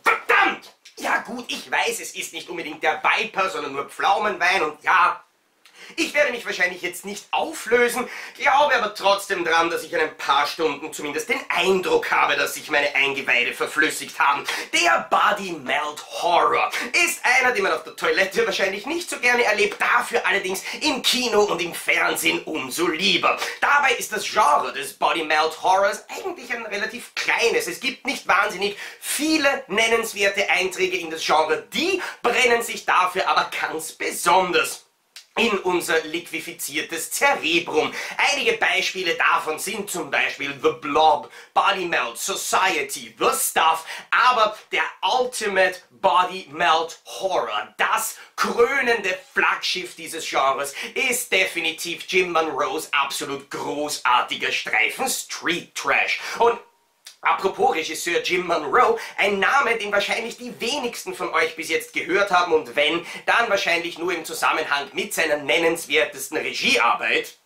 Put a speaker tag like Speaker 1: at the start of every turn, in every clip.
Speaker 1: Verdammt! Ja gut, ich weiß, es ist nicht unbedingt der Viper, sondern nur Pflaumenwein und ja, ich werde mich wahrscheinlich jetzt nicht auflösen, glaube aber trotzdem dran, dass ich in ein paar Stunden zumindest den Eindruck habe, dass sich meine Eingeweide verflüssigt haben. Der Body Melt Horror ist einer, den man auf der Toilette wahrscheinlich nicht so gerne erlebt, dafür allerdings im Kino und im Fernsehen umso lieber. Dabei ist das Genre des Body Melt Horrors eigentlich ein relativ kleines. Es gibt nicht wahnsinnig viele nennenswerte Einträge in das Genre, die brennen sich dafür aber ganz besonders in unser liquefiziertes Cerebrum. Einige Beispiele davon sind zum Beispiel The Blob, Body Melt, Society, The Stuff, aber der Ultimate Body Melt Horror, das krönende Flaggschiff dieses Genres, ist definitiv Jim Monroes absolut großartiger Streifen Street Trash. Und apropos Regisseur Jim Monroe, ein Name, den wahrscheinlich die wenigsten von euch bis jetzt gehört haben und wenn, dann wahrscheinlich nur im Zusammenhang mit seiner nennenswertesten Regiearbeit,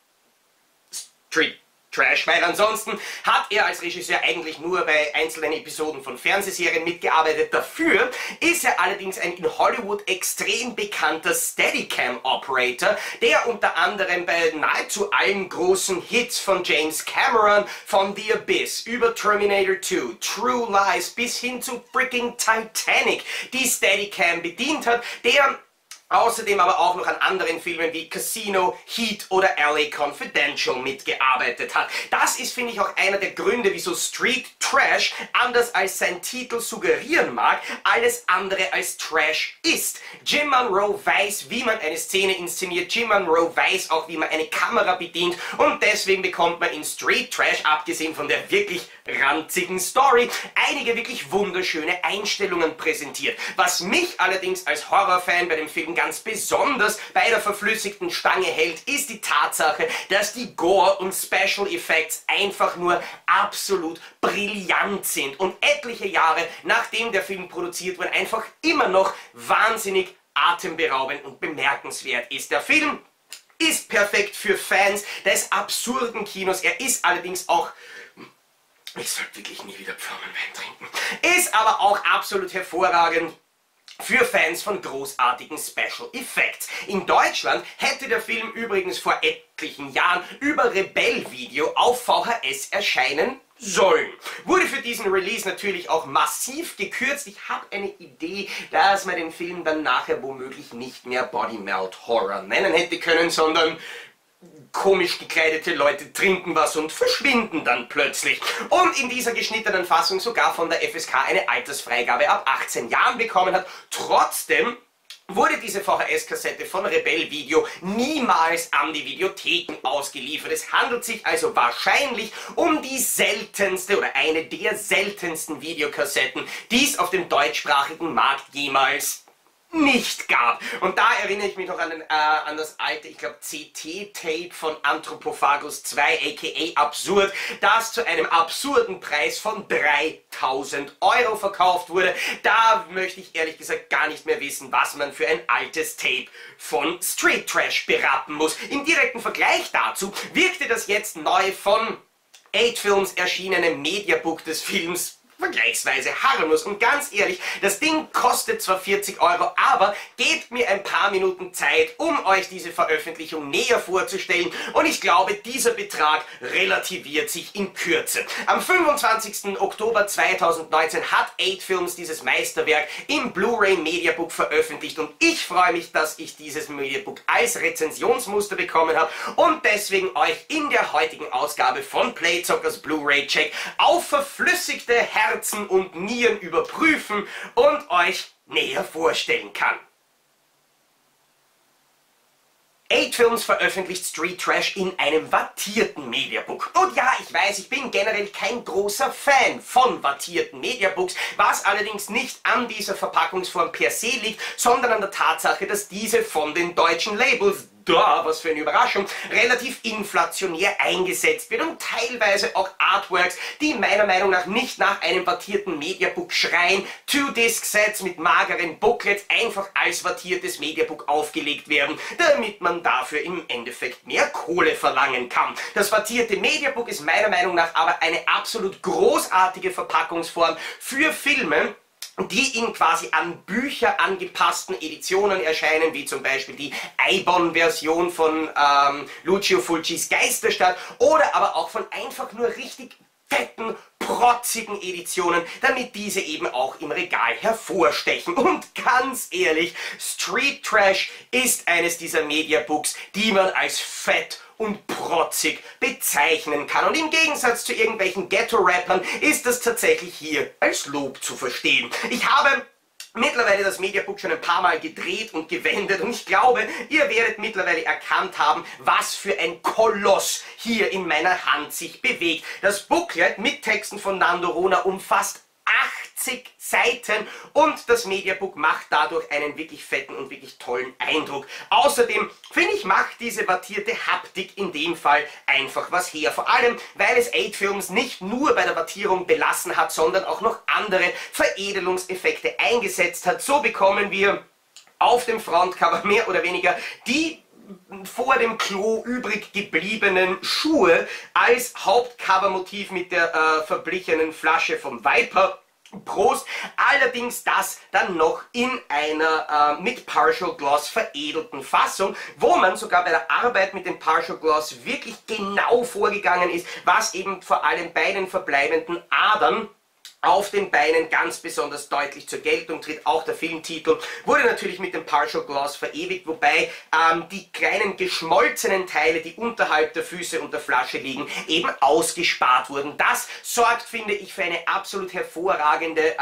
Speaker 1: Street Trash, weil ansonsten hat er als Regisseur eigentlich nur bei einzelnen Episoden von Fernsehserien mitgearbeitet. Dafür ist er allerdings ein in Hollywood extrem bekannter Steadicam-Operator, der unter anderem bei nahezu allen großen Hits von James Cameron, von The Abyss über Terminator 2, True Lies bis hin zu freaking Titanic die Steadicam bedient hat, der außerdem aber auch noch an anderen Filmen wie Casino, Heat oder LA Confidential mitgearbeitet hat. Das ist, finde ich, auch einer der Gründe, wieso Street Trash, anders als sein Titel suggerieren mag, alles andere als Trash ist. Jim Monroe weiß, wie man eine Szene inszeniert, Jim Monroe weiß auch, wie man eine Kamera bedient und deswegen bekommt man in Street Trash, abgesehen von der wirklich ranzigen Story, einige wirklich wunderschöne Einstellungen präsentiert. Was mich allerdings als Horrorfan bei dem Film ganz besonders bei der verflüssigten Stange hält, ist die Tatsache, dass die Gore- und Special Effects einfach nur absolut brillant sind und etliche Jahre nachdem der Film produziert wurde, einfach immer noch wahnsinnig atemberaubend und bemerkenswert ist. Der Film ist perfekt für Fans des absurden Kinos, er ist allerdings auch... Ich sollte wirklich nie wieder Pflaumenwein trinken. Ist aber auch absolut hervorragend für Fans von großartigen Special Effects. In Deutschland hätte der Film übrigens vor etlichen Jahren über Rebell-Video auf VHS erscheinen sollen. Wurde für diesen Release natürlich auch massiv gekürzt. Ich habe eine Idee, dass man den Film dann nachher womöglich nicht mehr Body Melt Horror nennen hätte können, sondern komisch gekleidete Leute trinken was und verschwinden dann plötzlich. Und in dieser geschnittenen Fassung sogar von der FSK eine Altersfreigabe ab 18 Jahren bekommen hat. Trotzdem wurde diese VHS-Kassette von Rebell Video niemals an die Videotheken ausgeliefert. Es handelt sich also wahrscheinlich um die seltenste oder eine der seltensten Videokassetten, die es auf dem deutschsprachigen Markt jemals nicht gab. Und da erinnere ich mich noch an das alte, ich glaube, CT-Tape von Anthropophagus 2, aka Absurd, das zu einem absurden Preis von 3000 € verkauft wurde. Da möchte ich ehrlich gesagt gar nicht mehr wissen, was man für ein altes Tape von Street Trash berappen muss. Im direkten Vergleich dazu wirkte das jetzt neu von 8 Films erschienene Mediabook des Films vergleichsweise harmlos und ganz ehrlich, das Ding kostet zwar 40 €, aber gebt mir ein paar Minuten Zeit, um euch diese Veröffentlichung näher vorzustellen und ich glaube, dieser Betrag relativiert sich in Kürze. Am 25. Oktober 2019 hat 8 Films dieses Meisterwerk im Blu-ray Mediabook veröffentlicht und ich freue mich, dass ich dieses Mediabook als Rezensionsmuster bekommen habe und deswegen euch in der heutigen Ausgabe von Playzockers Blu-ray Check auf verflüssigte Herzen und Nieren überprüfen und euch näher vorstellen kann. 8 Films veröffentlicht Street Trash in einem wattierten Mediabook. Und ja, ich weiß, ich bin generell kein großer Fan von wattierten Mediabooks, was allerdings nicht an dieser Verpackungsform per se liegt, sondern an der Tatsache, dass diese von den deutschen Labels da, was für eine Überraschung, relativ inflationär eingesetzt wird und teilweise auch Artworks, die meiner Meinung nach nicht nach einem wattierten Mediabook schreien, Two-Disc-Sets mit mageren Booklets einfach als wattiertes Mediabook aufgelegt werden, damit man dafür im Endeffekt mehr Kohle verlangen kann. Das wattierte Mediabook ist meiner Meinung nach aber eine absolut großartige Verpackungsform für Filme, die in quasi an Bücher angepassten Editionen erscheinen, wie zum Beispiel die Eibon-Version von Lucio Fulcis Geisterstadt oder aber auch von einfach nur richtig fetten, protzigen Editionen, damit diese eben auch im Regal hervorstechen. Und ganz ehrlich, Street Trash ist eines dieser Mediabooks, die man als fett und protzig bezeichnen kann. Und im Gegensatz zu irgendwelchen Ghetto-Rappern ist das tatsächlich hier als Lob zu verstehen. Ich habe mittlerweile das Mediabook schon ein paar Mal gedreht und gewendet und ich glaube, ihr werdet mittlerweile erkannt haben, was für ein Koloss hier in meiner Hand sich bewegt. Das Booklet mit Texten von Nando Rona umfasst 80 Seiten und das Mediabook macht dadurch einen wirklich fetten und wirklich tollen Eindruck. Außerdem, finde ich, macht diese wattierte Haptik in dem Fall einfach was her. Vor allem, weil es 8-Films nicht nur bei der Wattierung belassen hat, sondern auch noch andere Veredelungseffekte eingesetzt hat. So bekommen wir auf dem Frontcover mehr oder weniger die vor dem Klo übrig gebliebenen Schuhe als Hauptcovermotiv mit der verblichenen Flasche vom Viper. Prost, allerdings das dann noch in einer mit Partial Gloss veredelten Fassung, wo man sogar bei der Arbeit mit dem Partial Gloss wirklich genau vorgegangen ist, was eben vor allem bei den verbleibenden Adern auf den Beinen ganz besonders deutlich zur Geltung tritt. Auch der Filmtitel wurde natürlich mit dem Partial Gloss verewigt, wobei die kleinen geschmolzenen Teile, die unterhalb der Füße und der Flasche liegen, eben ausgespart wurden. Das sorgt, finde ich, für eine absolut hervorragende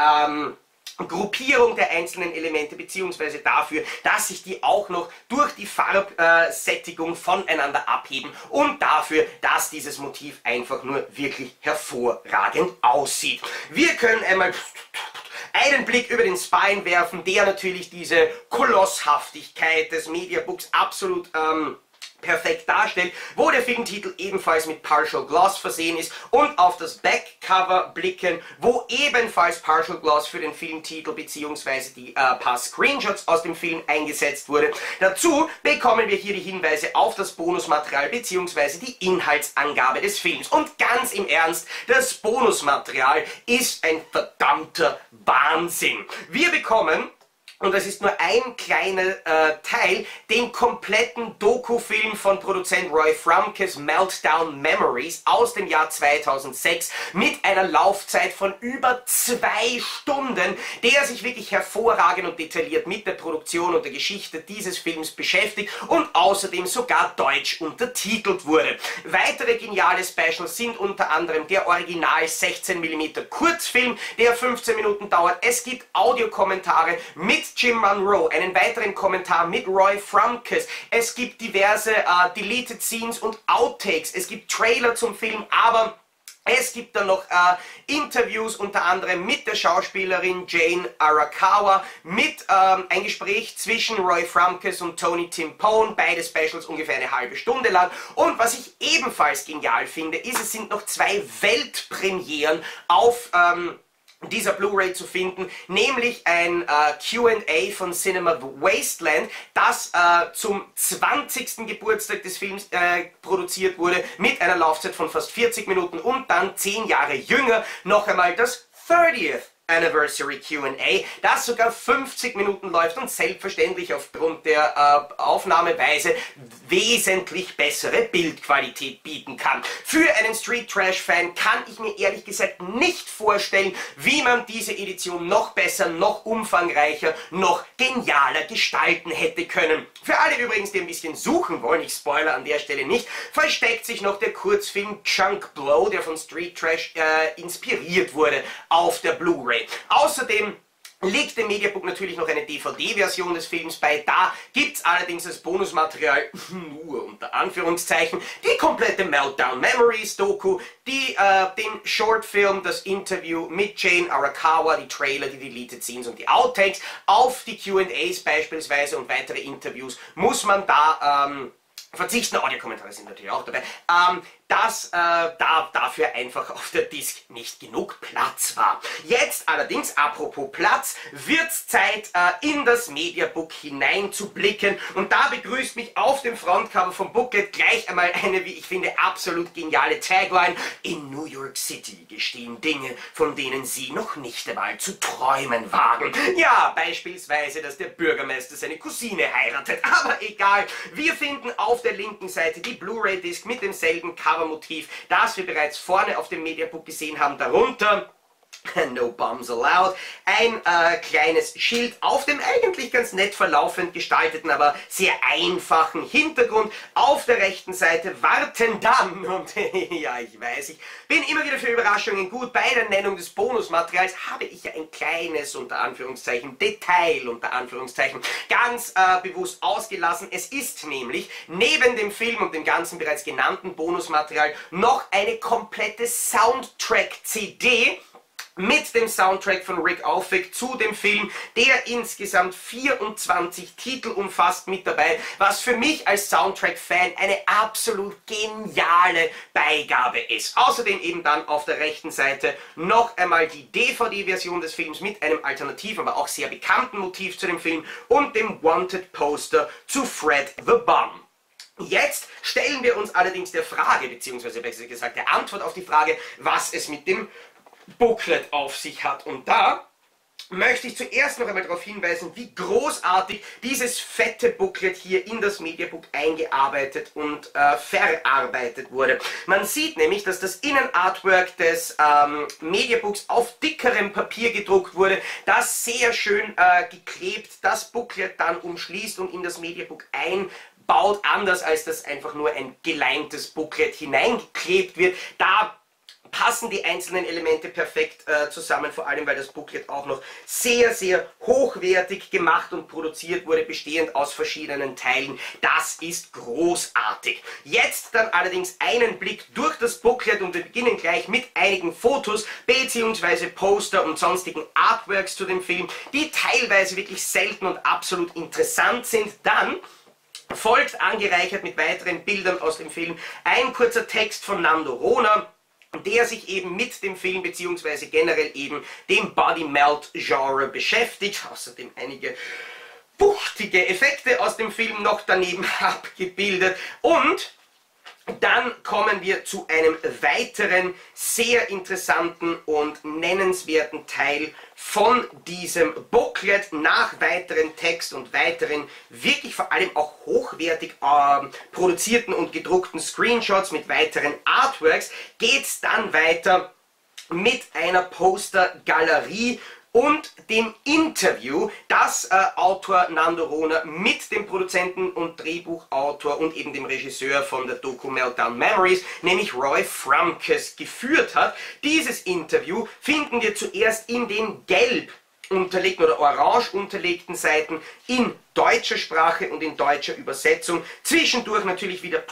Speaker 1: Gruppierung der einzelnen Elemente, beziehungsweise dafür, dass sich die auch noch durch die Farbsättigung voneinander abheben und dafür, dass dieses Motiv einfach nur wirklich hervorragend aussieht. Wir können einmal einen Blick über den Spine werfen, der natürlich diese Kolosshaftigkeit des Mediabooks absolut perfekt darstellt, wo der Filmtitel ebenfalls mit Partial Gloss versehen ist und auf das Backcover blicken, wo ebenfalls Partial Gloss für den Filmtitel bzw. die paar Screenshots aus dem Film eingesetzt wurde. Dazu bekommen wir hier die Hinweise auf das Bonusmaterial bzw. die Inhaltsangabe des Films. Und ganz im Ernst, das Bonusmaterial ist ein verdammter Wahnsinn. Wir bekommen, und das ist nur ein kleiner Teil, den kompletten Dokufilm von Produzent Roy Frumkes Meltdown Memories aus dem Jahr 2006 mit einer Laufzeit von über 2 Stunden, der sich wirklich hervorragend und detailliert mit der Produktion und der Geschichte dieses Films beschäftigt und außerdem sogar deutsch untertitelt wurde. Weitere geniale Specials sind unter anderem der Original 16 mm Kurzfilm, der 15 Minuten dauert. Es gibt Audiokommentare mit Jim Monroe, einen weiteren Kommentar mit Roy Frumkes. Es gibt diverse Deleted Scenes und Outtakes. Es gibt Trailer zum Film, aber es gibt dann noch Interviews unter anderem mit der Schauspielerin Jane Arakawa, mit ein Gespräch zwischen Roy Frumkes und Tony Timpone, beide Specials ungefähr eine halbe Stunde lang. Und was ich ebenfalls genial finde, ist, es sind noch 2 Weltpremieren auf dieser Blu-ray zu finden, nämlich ein Q&A von Cinema Wasteland, das zum 20. Geburtstag des Films produziert wurde, mit einer Laufzeit von fast 40 Minuten und dann 10 Jahre jünger noch einmal das 30th Anniversary Q&A, das sogar 50 Minuten läuft und selbstverständlich aufgrund der Aufnahmeweise wesentlich bessere Bildqualität bieten kann. Für einen Street Trash Fan kann ich mir ehrlich gesagt nicht vorstellen, wie man diese Edition noch besser, noch umfangreicher, noch genialer gestalten hätte können. Für alle übrigens, die ein bisschen suchen wollen, ich spoilere an der Stelle nicht, versteckt sich noch der Kurzfilm Chunk Blow, der von Street Trash inspiriert wurde, auf der Blu-ray. Außerdem liegt dem Mediabook natürlich noch eine DVD-Version des Films bei. Da gibt es allerdings als Bonusmaterial, nur unter Anführungszeichen, die komplette Meltdown Memories Doku, den Shortfilm, das Interview mit Jane Arakawa, die Trailer, die Deleted Scenes und die Outtakes. Auf die Q&As beispielsweise und weitere Interviews muss man da verzichten. Audiokommentare sind natürlich auch dabei. Da dafür einfach auf der Disk nicht genug Platz war. Jetzt allerdings, apropos Platz, wird's Zeit, in das Mediabook hineinzublicken, und da begrüßt mich auf dem Frontcover vom Booklet gleich einmal eine, wie ich finde, absolut geniale Tagline: In New York City geschehen Dinge, von denen Sie noch nicht einmal zu träumen wagen. Ja, beispielsweise, dass der Bürgermeister seine Cousine heiratet, aber egal. Wir finden auf der linken Seite die Blu-ray-Disc mit demselben Covermotiv, das wir bereits vorne auf dem Mediabook gesehen haben. Darunter No Bombs Allowed, ein kleines Schild auf dem eigentlich ganz nett verlaufend gestalteten, aber sehr einfachen Hintergrund. Auf der rechten Seite warten dann, und ja, ich weiß, ich bin immer wieder für Überraschungen gut, bei der Nennung des Bonusmaterials habe ich ja ein kleines, unter Anführungszeichen, Detail, unter Anführungszeichen, ganz bewusst ausgelassen. Es ist nämlich neben dem Film und dem ganzen bereits genannten Bonusmaterial noch eine komplette Soundtrack-CD mit dem Soundtrack von Rick Aufweg zu dem Film, der insgesamt 24 Titel umfasst, mit dabei, was für mich als Soundtrack-Fan eine absolut geniale Beigabe ist. Außerdem eben dann auf der rechten Seite noch einmal die DVD-Version des Films mit einem alternativen, aber auch sehr bekannten Motiv zu dem Film und dem Wanted-Poster zu Fred the Bum. Jetzt stellen wir uns allerdings der Frage, beziehungsweise besser gesagt der Antwort auf die Frage, was es mit dem Booklet auf sich hat. Und da möchte ich zuerst noch einmal darauf hinweisen, wie großartig dieses fette Booklet hier in das Mediabook eingearbeitet und verarbeitet wurde. Man sieht nämlich, dass das Innenartwork des Mediabooks auf dickerem Papier gedruckt wurde, das sehr schön geklebt das Booklet dann umschließt und in das Mediabook einbaut, anders als das einfach nur ein geleimtes Booklet hineingeklebt wird. Da passen die einzelnen Elemente perfekt zusammen, vor allem weil das Booklet auch noch sehr, sehr hochwertig gemacht und produziert wurde, bestehend aus verschiedenen Teilen. Das ist großartig. Jetzt dann allerdings einen Blick durch das Booklet, und wir beginnen gleich mit einigen Fotos bzw. Poster und sonstigen Artworks zu dem Film, die teilweise wirklich selten und absolut interessant sind. Dann folgt, angereichert mit weiteren Bildern aus dem Film, ein kurzer Text von Nando Rona, der sich eben mit dem Film bzw. generell eben dem Body Melt Genre beschäftigt. Außerdem einige wuchtige Effekte aus dem Film noch daneben abgebildet. Und dann kommen wir zu einem weiteren sehr interessanten und nennenswerten Teil von diesem Booklet. Nach weiteren Text und weiteren wirklich vor allem auch hochwertig produzierten und gedruckten Screenshots mit weiteren Artworks geht es dann weiter mit einer Postergalerie und dem Interview, das Autor Nando Rona mit dem Produzenten und Drehbuchautor und eben dem Regisseur von der Doku Meltdown Memories, nämlich Roy Frumkes, geführt hat. Dieses Interview finden wir zuerst in den gelb unterlegten oder orange unterlegten Seiten in deutscher Sprache und in deutscher Übersetzung. Zwischendurch natürlich wieder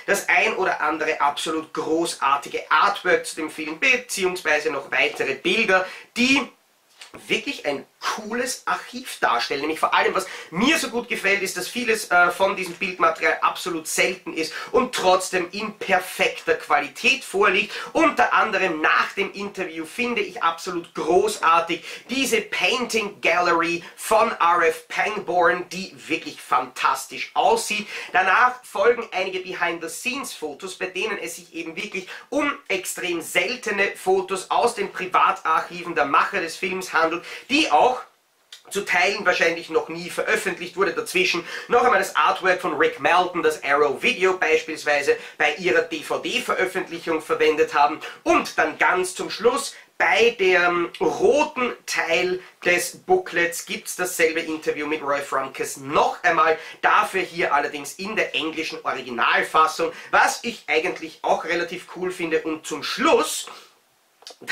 Speaker 1: das ein oder andere absolut großartige Artwork zu dem Film, beziehungsweise noch weitere Bilder, die wirklich ein cooles Archiv darstellen. Nämlich vor allem, was mir so gut gefällt, ist, dass vieles von diesem Bildmaterial absolut selten ist und trotzdem in perfekter Qualität vorliegt. Unter anderem nach dem Interview finde ich absolut großartig diese Painting Gallery von R.F. Pangborn, die wirklich fantastisch aussieht. Danach folgen einige Behind-the-Scenes-Fotos, bei denen es sich eben wirklich um extrem seltene Fotos aus den Privatarchiven der Macher des Films handelt, die auch zu Teilen wahrscheinlich noch nie veröffentlicht wurde. Dazwischen noch einmal das Artwork von Rick Melton, das Arrow Video beispielsweise bei ihrer DVD-Veröffentlichung verwendet haben. Und dann ganz zum Schluss bei dem roten Teil des Booklets gibt es dasselbe Interview mit Roy Frumkes noch einmal, dafür hier allerdings in der englischen Originalfassung, was ich eigentlich auch relativ cool finde. Und zum Schluss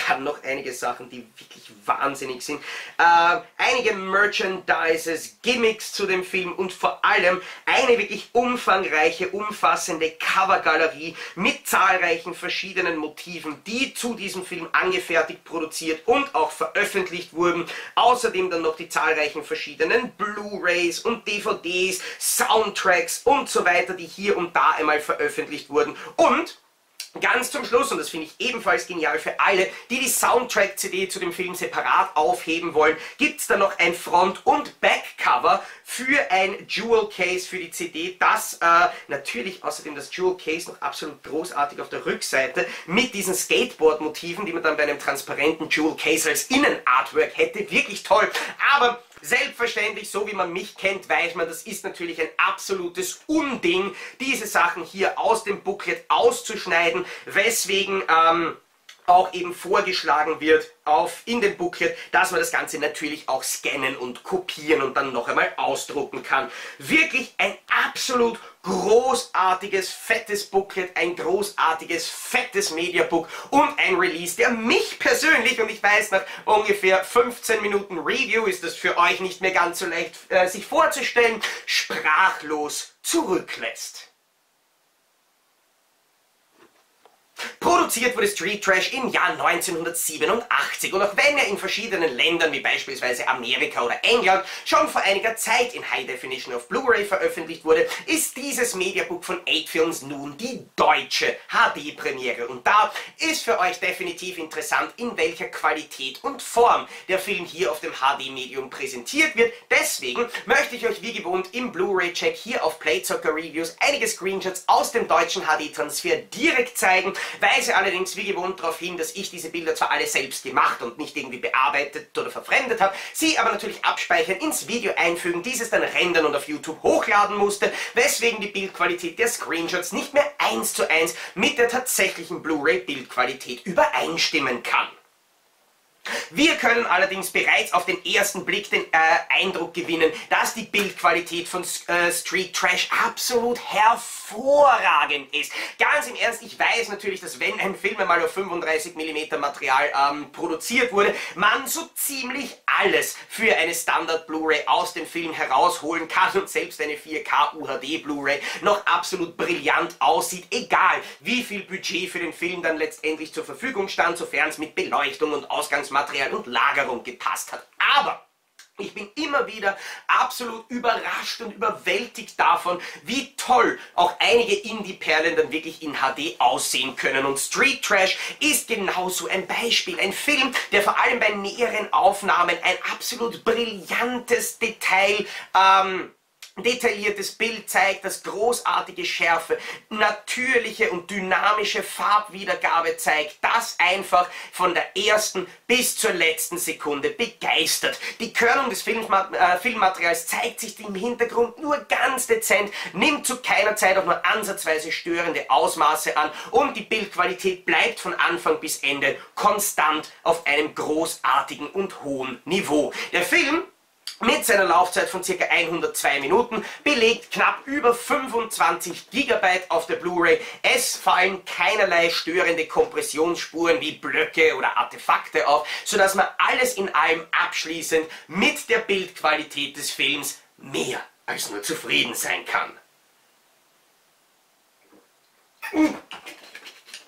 Speaker 1: Dann noch einige Sachen, die wirklich wahnsinnig sind. Einige Merchandises, Gimmicks zu dem Film und vor allem eine wirklich umfangreiche, umfassende Covergalerie mit zahlreichen verschiedenen Motiven, die zu diesem Film angefertigt, produziert und auch veröffentlicht wurden. Außerdem dann noch die zahlreichen verschiedenen Blu-rays und DVDs, Soundtracks und so weiter, die hier und da einmal veröffentlicht wurden. Und ganz zum Schluss, und das finde ich ebenfalls genial für alle, die die Soundtrack-CD zu dem Film separat aufheben wollen, gibt es da noch ein Front- und Backcover für ein Jewel Case für die CD, das natürlich außerdem das Jewel Case noch absolut großartig auf der Rückseite mit diesen Skateboard-Motiven, die man dann bei einem transparenten Jewel Case als Innenartwork hätte. Wirklich toll, aber selbstverständlich, so wie man mich kennt, weiß man, das ist natürlich ein absolutes Unding, diese Sachen hier aus dem Booklet auszuschneiden, weswegen auch eben vorgeschlagen wird in dem Booklet, dass man das Ganze natürlich auch scannen und kopieren und dann noch einmal ausdrucken kann. Wirklich ein absolut großartiges, fettes Booklet, ein großartiges, fettes Mediabook und ein Release, der mich persönlich, und ich weiß, nach ungefähr 15 Minuten Review ist das für euch nicht mehr ganz so leicht sich vorzustellen, sprachlos zurücklässt. Produziert wurde Street Trash im Jahr 1987 und auch wenn er in verschiedenen Ländern wie beispielsweise Amerika oder England schon vor einiger Zeit in High Definition auf Blu-ray veröffentlicht wurde, ist dieses Mediabook von 8 Films nun die deutsche HD-Premiere und da ist für euch definitiv interessant, in welcher Qualität und Form der Film hier auf dem HD-Medium präsentiert wird. Deswegen möchte ich euch wie gewohnt im Blu-ray-Check hier auf Playzocker Reviews einige Screenshots aus dem deutschen HD-Transfer direkt zeigen. Weise allerdings wie gewohnt darauf hin, dass ich diese Bilder zwar alle selbst gemacht und nicht irgendwie bearbeitet oder verfremdet habe, sie aber natürlich abspeichern, ins Video einfügen, dieses dann rendern und auf YouTube hochladen musste, weswegen die Bildqualität der Screenshots nicht mehr 1:1 mit der tatsächlichen Blu-ray-Bildqualität übereinstimmen kann. Wir können allerdings bereits auf den ersten Blick den Eindruck gewinnen, dass die Bildqualität von Street Trash absolut hervorragend ist. Ganz im Ernst, ich weiß natürlich, dass wenn ein Film einmal auf 35 mm Material produziert wurde, man so ziemlich alles für eine Standard Blu-ray aus dem Film herausholen kann und selbst eine 4K UHD Blu-ray noch absolut brillant aussieht, egal wie viel Budget für den Film dann letztendlich zur Verfügung stand, sofern es mit Beleuchtung und Ausgangsmaterial und Lagerung gepasst hat. Aber ich bin immer wieder absolut überrascht und überwältigt davon, wie toll auch einige Indie-Perlen dann wirklich in HD aussehen können. Und Street Trash ist genauso ein Beispiel. Ein Film, der vor allem bei näheren Aufnahmen ein absolut brillantes detailliertes Bild zeigt, das großartige Schärfe, natürliche und dynamische Farbwiedergabe zeigt, das einfach von der ersten bis zur letzten Sekunde begeistert. Die Körnung des Filmmaterials zeigt sich im Hintergrund nur ganz dezent, nimmt zu keiner Zeit auch nur ansatzweise störende Ausmaße an und die Bildqualität bleibt von Anfang bis Ende konstant auf einem großartigen und hohen Niveau. Der Film mit seiner Laufzeit von ca. 102 Minuten belegt knapp über 25 GB auf der Blu-ray. Es fallen keinerlei störende Kompressionsspuren wie Blöcke oder Artefakte auf, sodass man alles in allem abschließend mit der Bildqualität des Films mehr als nur zufrieden sein kann.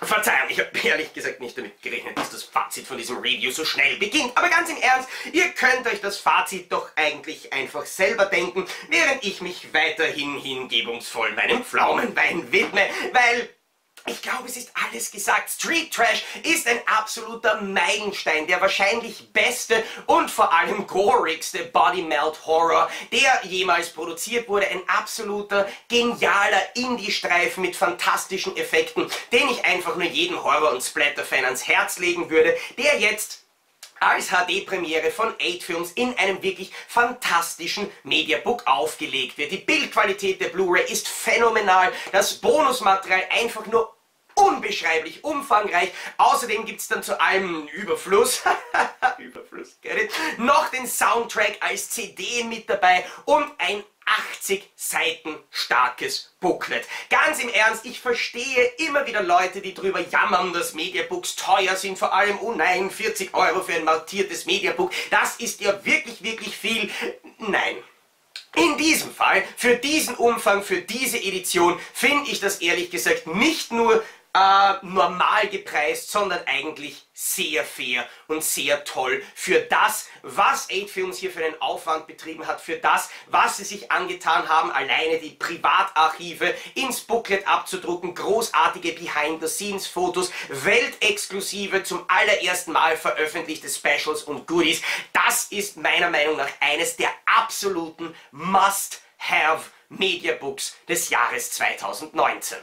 Speaker 1: Verzeihung, ich habe ehrlich gesagt nicht damit gerechnet, dass das Fazit von diesem Review so schnell beginnt. Aber ganz im Ernst, ihr könnt euch das Fazit doch eigentlich einfach selber denken, während ich mich weiterhin hingebungsvoll meinem Pflaumenwein widme, weil ich glaube, es ist alles gesagt. Street Trash ist ein absoluter Meilenstein, der wahrscheinlich beste und vor allem gorigste Body Melt Horror, der jemals produziert wurde. Ein absoluter, genialer Indie-Streifen mit fantastischen Effekten, den ich einfach nur jedem Horror- und Splatter-Fan ans Herz legen würde, der jetzt als HD-Premiere von 8 Films in einem wirklich fantastischen Mediabook aufgelegt wird. Die Bildqualität der Blu-ray ist phänomenal, das Bonusmaterial einfach nur unbeschreiblich umfangreich. Außerdem gibt es dann zu allem Überfluss, Überfluss, get it, noch den Soundtrack als CD mit dabei und ein 80 Seiten starkes Booklet. Ganz im Ernst, ich verstehe immer wieder Leute, die drüber jammern, dass Mediabooks teuer sind, vor allem, oh nein, 40 € für ein martiertes Mediabook, das ist ja wirklich, wirklich viel. Nein. In diesem Fall, für diesen Umfang, für diese Edition, finde ich das ehrlich gesagt nicht nur normal gepreist, sondern eigentlich sehr fair und sehr toll für das, was 8 Films hier für einen Aufwand betrieben hat, für das, was sie sich angetan haben, alleine die Privatarchive ins Booklet abzudrucken, großartige Behind-the-Scenes-Fotos, weltexklusive, zum allerersten Mal veröffentlichte Specials und Goodies. Das ist meiner Meinung nach eines der absoluten Must-Have Mediabooks des Jahres 2019.